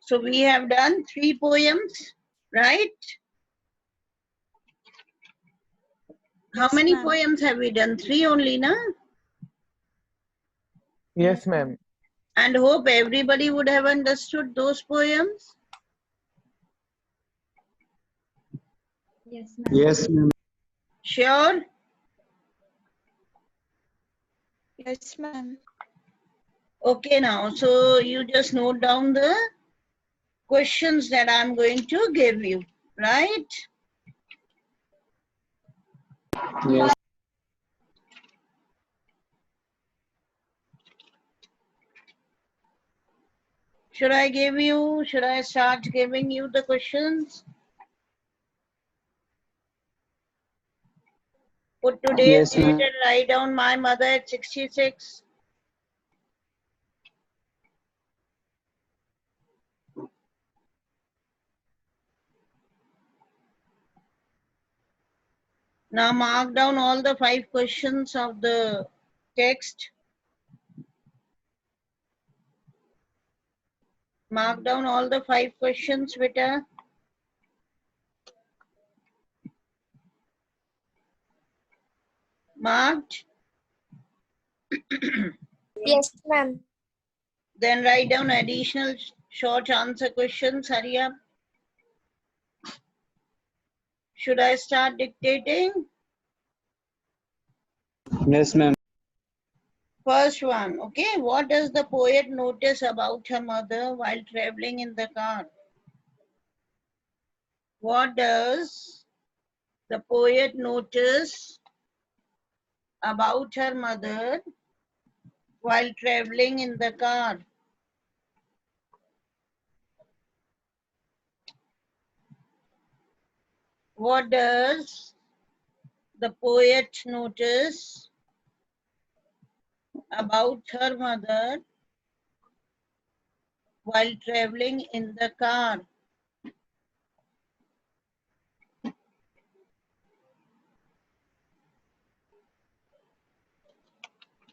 So we have done 3 poems, right? How many poems have we done? 3 only, na? Yes, ma'am. And hope everybody would have understood those poems. Yes, ma'am. Yes, ma'am. Sure? Yes, ma'am. Okay, now, so you just note down the questions that I'm going to give you, right? Yes. Should I start giving you the questions? Put today's Yes, date ma'am. and write down my mother at 66. Now mark down all the 5 questions of the text. Mark down all the 5 questions, Vita. Marked. Yes, ma'am. Then write down additional short answer questions. Hurry up. Should I start dictating? Yes, ma'am. First one, okay. What does the poet notice about her mother while traveling in the car? What does the poet notice about her mother while traveling in the car? What does the poet notice about her mother while traveling in the car?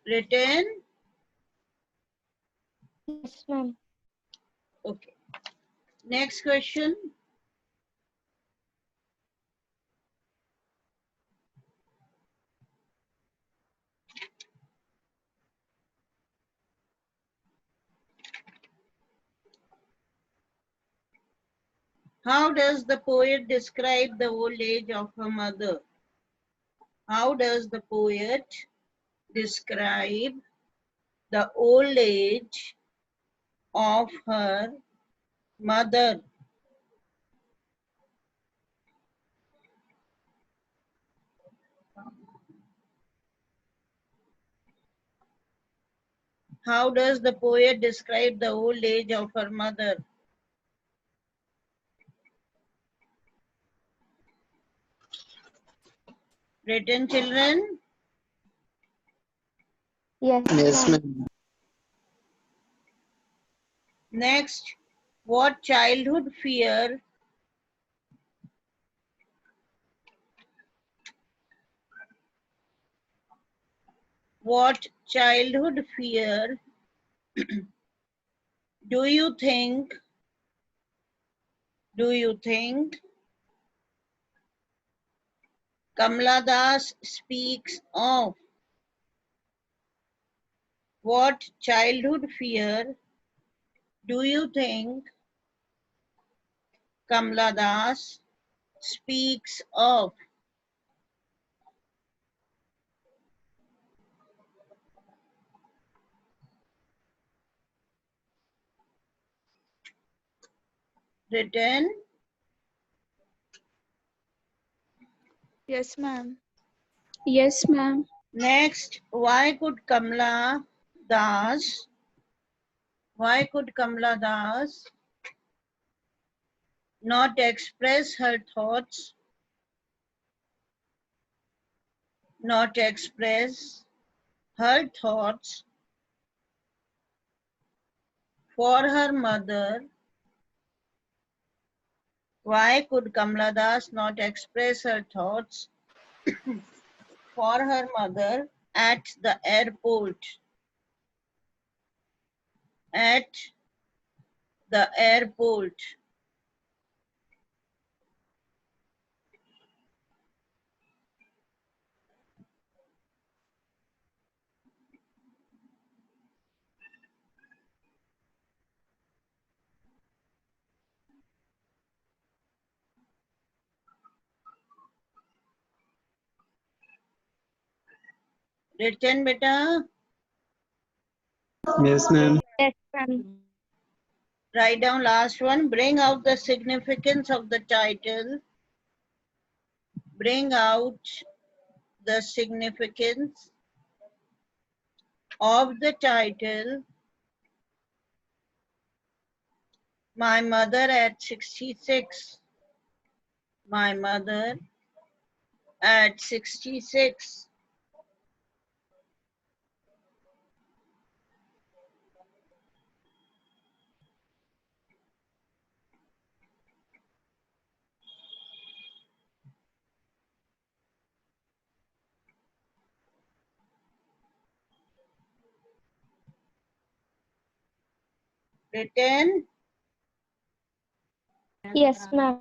Written? Yes, ma'am. Okay. Next question. How does the poet describe the old age of her mother? How does the poet describe the old age of her mother? How does the poet describe the old age of her mother? Written, children? Yes, Yes, ma'am. ma'am. Next, what childhood fear do you think Kamala Das speaks of? What childhood fear do you think Kamala Das speaks of? Written? Yes, ma'am. Yes, ma'am. Next, why could Kamala Das not express her thoughts, for her mother? Why could Kamala Das not express her thoughts for her mother at the airport? At The airport. Written, beta. Yes, ma'am. Yes, ma'am. Write down last one. Bring out the significance of the title. Bring out the significance of the title. My mother at 66. My mother at 66. Written. Yes, ma'am.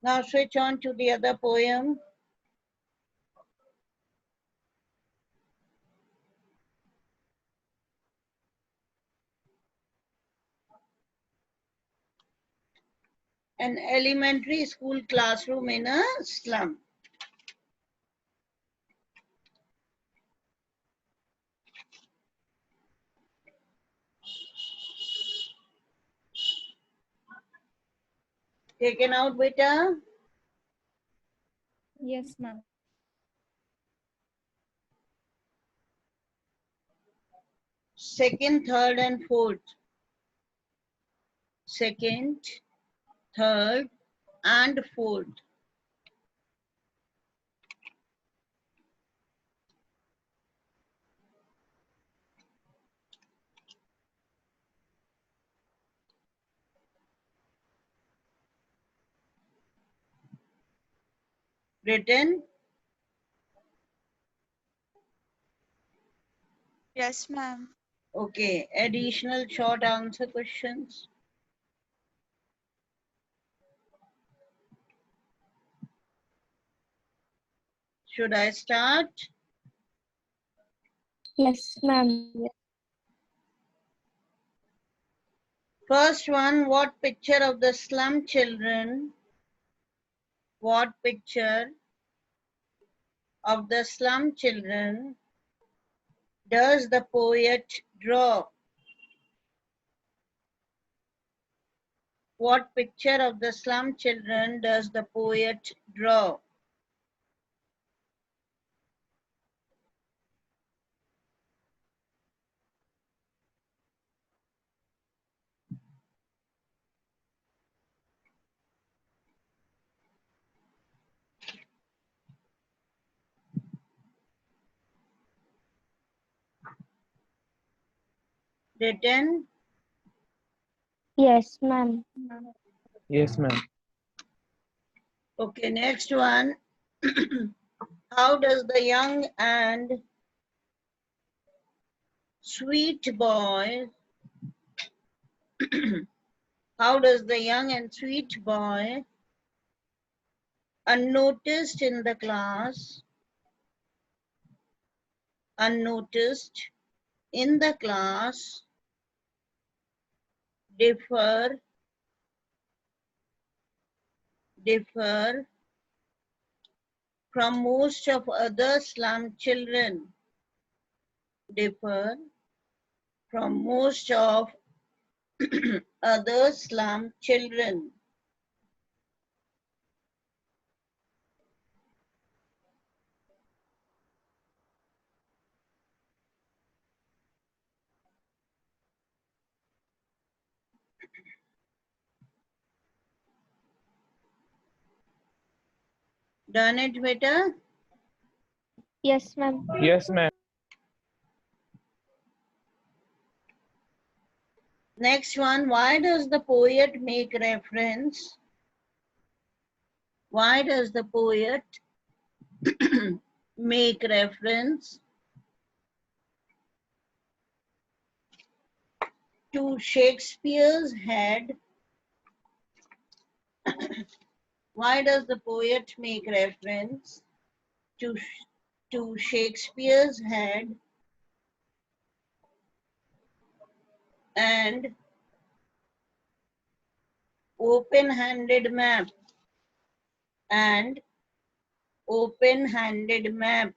Now switch on to the other poem. An elementary school classroom in a slum. Taken out, beta. Yes, ma'am. Second, third, and fourth. Second, third, and fourth. Written. Yes, ma'am. Okay. Additional short answer questions. Should I start? Yes, ma'am. First one, what picture of the slum children? What picture of the slum children does the poet draw? What picture of the slum children does the poet draw? Written. Yes, ma'am. Yes, ma'am. Okay, next one. How does the young and sweet boy, how does the young and sweet boy, unnoticed in the class, unnoticed in the class, differ from most of other slum children, differ from most of other slum children? Done it, beta? Yes, ma'am. Yes, ma'am. Next one, why does the poet make reference? Why does the poet make reference to Shakespeare's head? Why does the poet make reference to Shakespeare's head and open-handed map and open-handed map?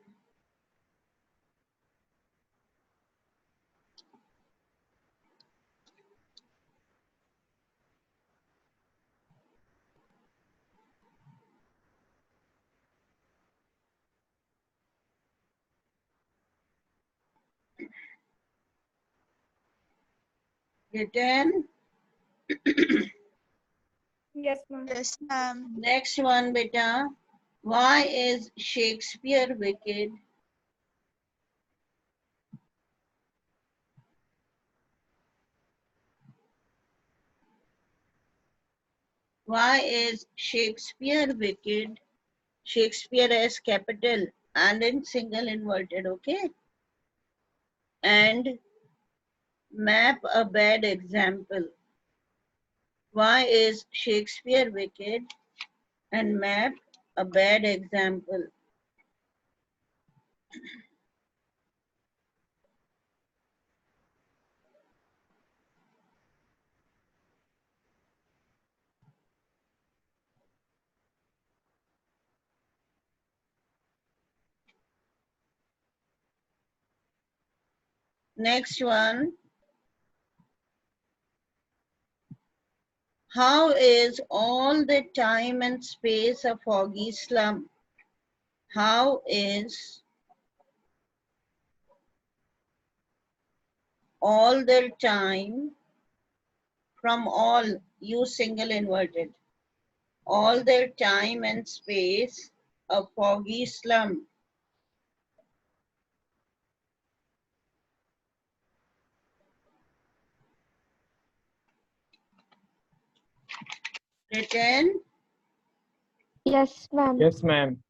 Written. Yes, ma'am. Yes, ma'am. Next one, beta. Why is Shakespeare wicked? Why is Shakespeare wicked? Shakespeare as capital and in single inverted, okay? And map a bad example. Why is Shakespeare wicked? And map a bad example. Next one. How is all the time and space a foggy slum? How is all the time, from all, use single inverted, all their time and space a foggy slum? Written. Yes, ma'am. Yes, ma'am.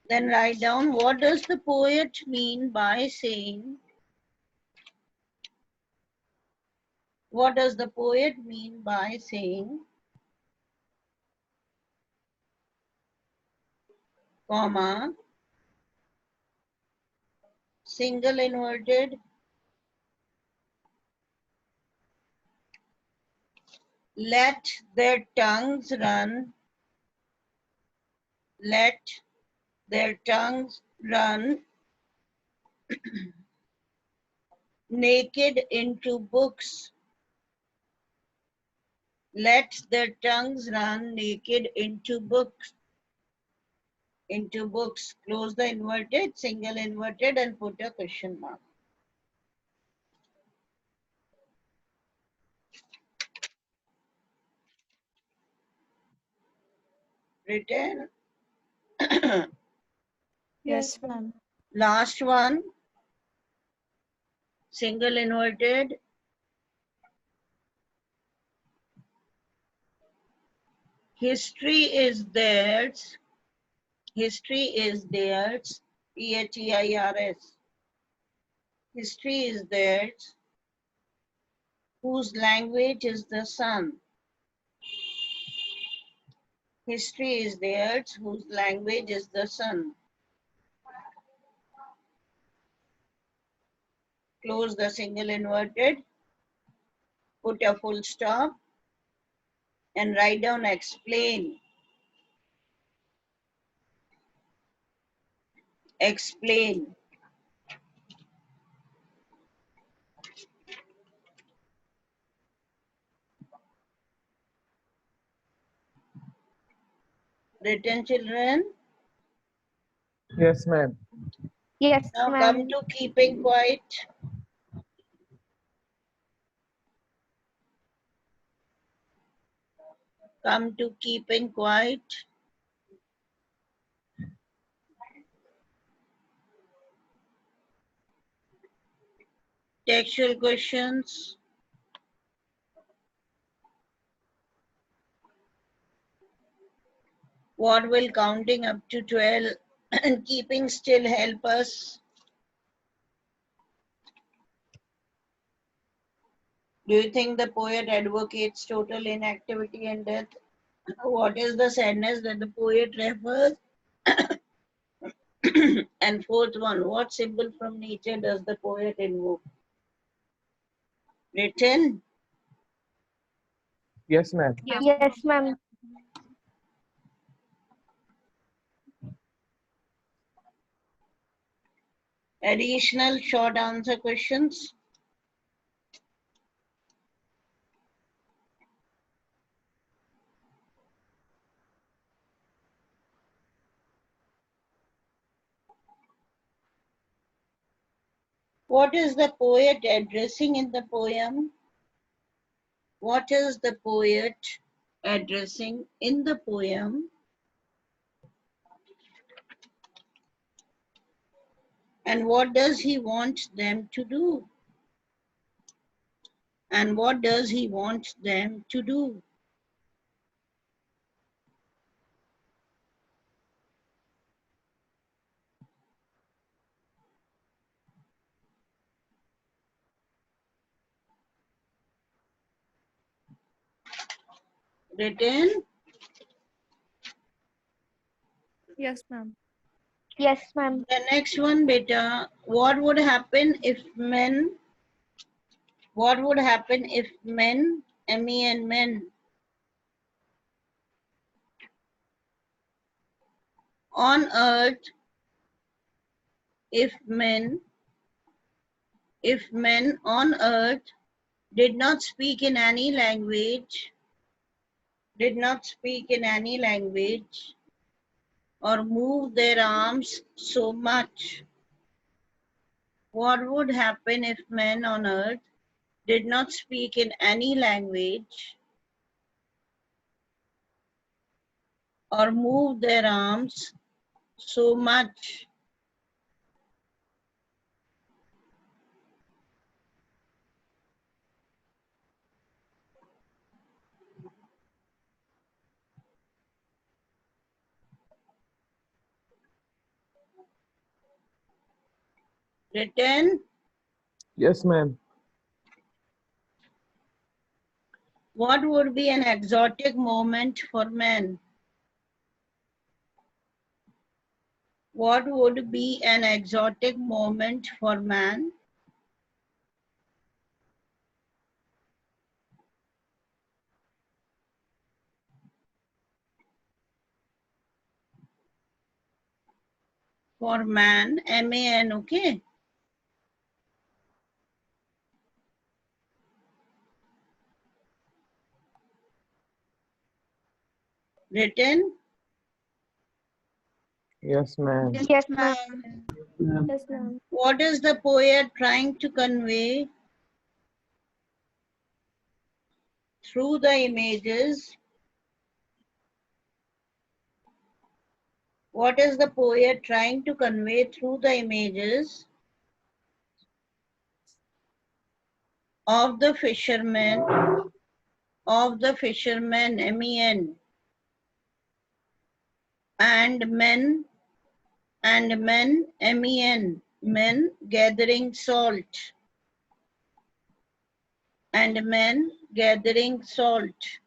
Then write down, what does the poet mean by saying, what does the poet mean by saying, comma, single inverted, let their tongues run, let their tongues run naked into books. Let their tongues run naked into books. Into books. Close the inverted, single inverted, and put a question mark. Written. Yes, ma'am. Last one. Single inverted. History is theirs. History is theirs. Theirs. History is theirs. Whose language is the sun? History is theirs. Whose language is the sun? Close the single inverted. Put a full stop. And write down explain. Explain. Written, children. Yes, ma'am. Yes, Now come ma'am. to keeping quiet. Come to keeping quiet. Textual questions. What will counting up to 12 and keeping still help us? Do you think the poet advocates total inactivity and death? What is the sadness that the poet refers? And fourth one, what symbol from nature does the poet invoke? Written? Yes, ma'am. Yes, ma'am. Additional short answer questions? What is the poet addressing in the poem? What is the poet addressing in the poem? And what does he want them to do? And what does he want them to do? Written? Yes, ma'am. Yes, ma'am. The next one, beta. What would happen if men, men, on earth, if men on earth did not speak in any language, or move their arms so much? What would happen if men on earth did not speak in any language or move their arms so much? Written? Yes, ma'am. What would be an exotic moment for men? What would be an exotic moment for man? For man, M-A-N, okay? Written? Yes, ma'am. Yes, ma'am. Ma'am. Yes, ma'am. What is the poet trying to convey through the images? What is the poet trying to convey through the images of the fishermen, M-E-N, and men, M-E-N, men gathering salt, and men gathering salt?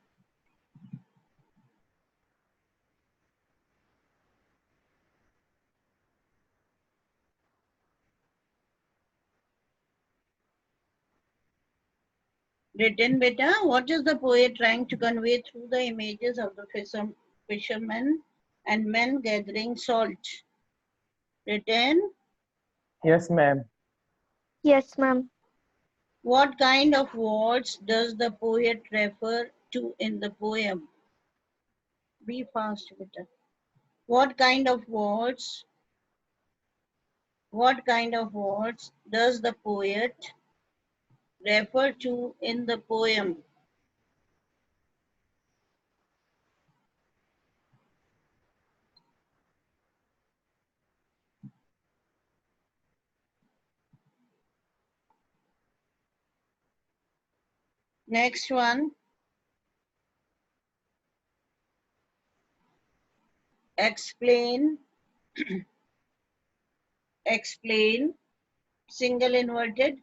Written, beta. What is the poet trying to convey through the images of the fishermen and men gathering salt? Written. Yes, ma'am. Yes, ma'am. What kind of words does the poet refer to in the poem? Be fast, beta. What kind of words does the poet refer to in the poem? Next one. explain, explain, single inverted,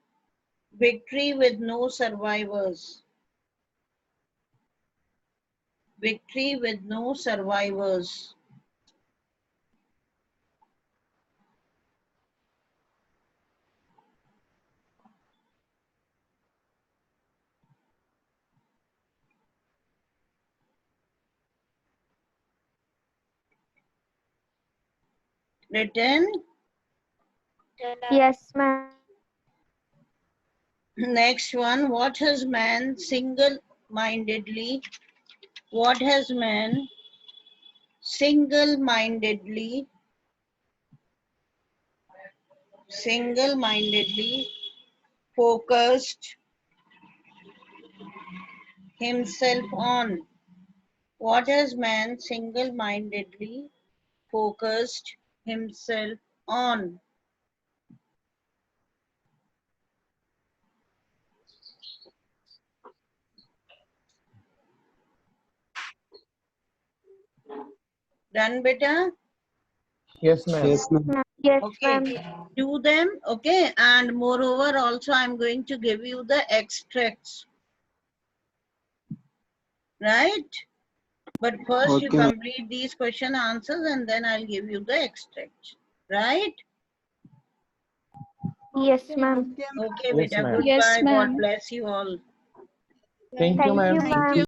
victory with no survivors, victory with no survivors, written. Yes, ma'am. Next one, what has man single-mindedly, what has man single-mindedly focused himself on? What has man single-mindedly focused himself on? Done, beta? Yes, ma'am. Yes, ma'am. Yes, Okay, ma'am. do them, okay? And moreover, also I'm going to give you the extracts, right? But first you Okay, ma'am. complete these question answers and then I'll give you the extract, right? Yes, ma'am. Okay, Yes, beta, ma'am. Yes, goodbye. God ma'am. bless you all. Thank you, Thank you, ma'am. Thank ma'am. you.